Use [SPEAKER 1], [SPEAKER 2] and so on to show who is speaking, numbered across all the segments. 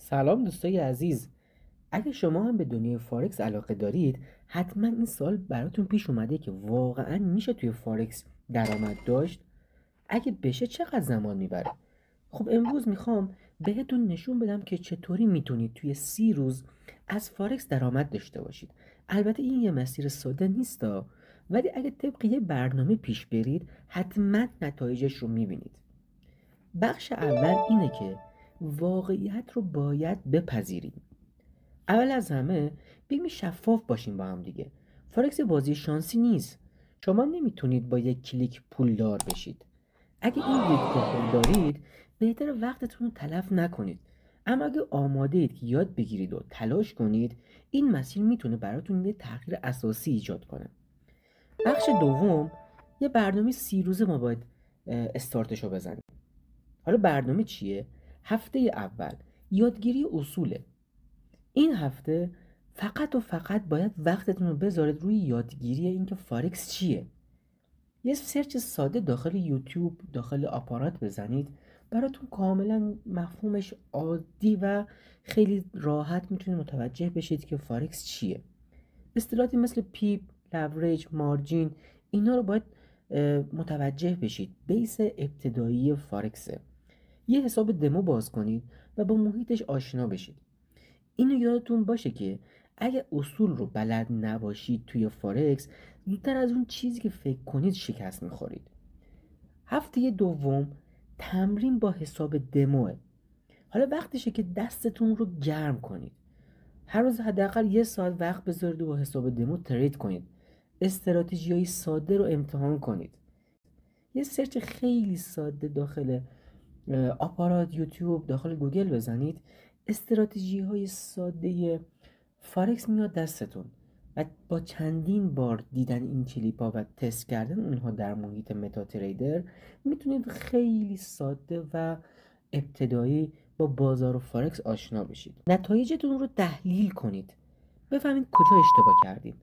[SPEAKER 1] سلام دوستای عزیز. اگه شما هم به دنیای فارکس علاقه دارید، حتما این سال براتون پیش اومده که واقعا میشه توی فارکس درآمد داشت. اگه بشه چقدر زمان میبره؟ خب امروز میخوام بهتون نشون بدم که چطوری میتونید توی 30 روز از فارکس درآمد داشته باشید. البته این یه مسیر ساده نیستا، ولی اگه طبق یه برنامه پیش برید حتما نتایجش رو میبینید. بخش اول اینه که واقعیت رو باید بپذیریم. اول از همه بگیم شفاف باشیم با هم دیگه. فارکس بازی شانسی نیست. شما نمیتونید با یک کلیک پولدار بشید. اگه این دیدگاه رو دارید، بهتر وقتتون رو تلف نکنید. اما اگه آماده اید که یاد بگیرید و تلاش کنید، این مسیر میتونه براتون یه تغییر اساسی ایجاد کنه. بخش دوم، یه برنامه 30 روزه ما باید استارتشو بزنیم. حالا برنامه چیه؟ هفته اول یادگیری اصوله. این هفته فقط و فقط باید وقتتون رو بذارید روی یادگیری اینکه فارکس چیه. یه سرچ ساده داخل یوتیوب، داخل آپارات بزنید، براتون کاملا مفهومش عادی و خیلی راحت میتونید متوجه بشید که فارکس چیه. اصطلاحاتی مثل پیپ، لوریج، مارجین، اینا رو باید متوجه بشید. بیس ابتدایی فارکسه. یه حساب دمو باز کنید و با محیطش آشنا بشید. اینو یادتون باشه که اگه اصول رو بلد نباشید توی فارکس، زودتر از اون چیزی که فکر کنید شکست میخورید. هفته دوم تمرین با حساب دموه. حالا وقتشه که دستتون رو گرم کنید. هر روز حداقل 1 ساعت وقت بذارید و با حساب دمو ترید کنید. استراتژی‌های ساده رو امتحان کنید. یه سرچ خیلی ساده داخل آپارات، یوتیوب، داخل گوگل بزنید، استراتژی های ساده فارکس میاد دستتون و با چندین بار دیدن این کلیپ ها و تست کردن اونها در محیط متا تریدر میتونید خیلی ساده و ابتدایی با بازار و فارکس آشنا بشید. نتایجتون رو تحلیل کنید، بفهمید کجا اشتباه کردید.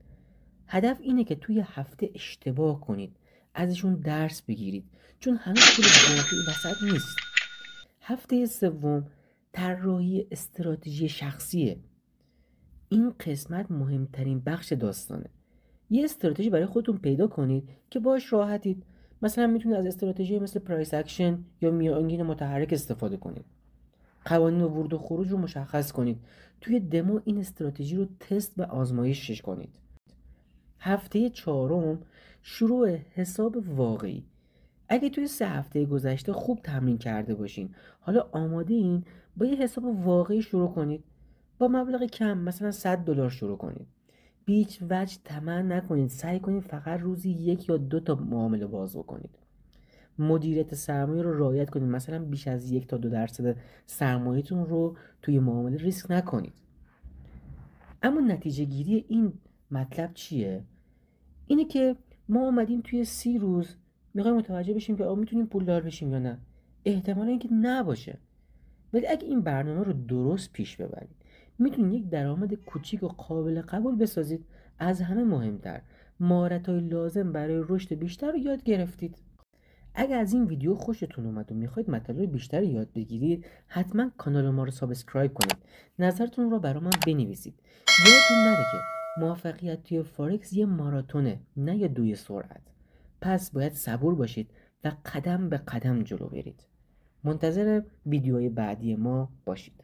[SPEAKER 1] هدف اینه که توی هفته اشتباه کنید، ازشون درس بگیرید، چون هنوز پول واقعی وسط نیست. هفته سوم طراحی استراتژی شخصیه. این قسمت مهمترین بخش داستانه. یه استراتژی برای خودتون پیدا کنید که باش راحتید. مثلا میتونید از استراتژی مثل پرایس اکشن یا میانگین متحرک استفاده کنید. قوانین ورود و خروج رو مشخص کنید. توی دمو این استراتژی رو تست و آزمایشش کنید. هفته چهارم شروع حساب واقعی. اگه توی 3 هفته گذشته خوب تمرین کرده باشین، حالا آماده این با یه حساب واقعی شروع کنید. با مبلغ کم، مثلا $100 شروع کنید. به هیچ وجه طمع نکنید. سعی کنید فقط روزی 1 یا 2 تا معامله باز بکنید. مدیریت سرمایه رو رعایت کنید. مثلا بیش از 1 تا 2% سرمایه‌تون رو توی معامله ریسک نکنید. اما نتیجه گیری این مطلب چیه؟ اینه که ما اومدیم توی 30 روز میخوایم متوجه بشیم که میتونیم پولدار بشیم یا نه. احتمال اینکه نباشه، ولی اگه این برنامه رو درست پیش ببرید، میتونید یک درآمد کوچیک و قابل قبول بسازید. از همه مهمتر، مهارت‌های لازم برای رشد بیشتر رو یاد گرفتید. اگه از این ویدیو خوشتون اومد و میخواید مطالب بیشتری یاد بگیرید، حتما کانال ما رو سابسکرایب کنید. نظرتون رو برای من بنویسید. یادتون نره که موفقیت توی فارکس یه ماراتونه، نه یه دوی سرعت. پس باید صبور باشید و قدم به قدم جلو برید. منتظر ویدیوهای بعدی ما باشید.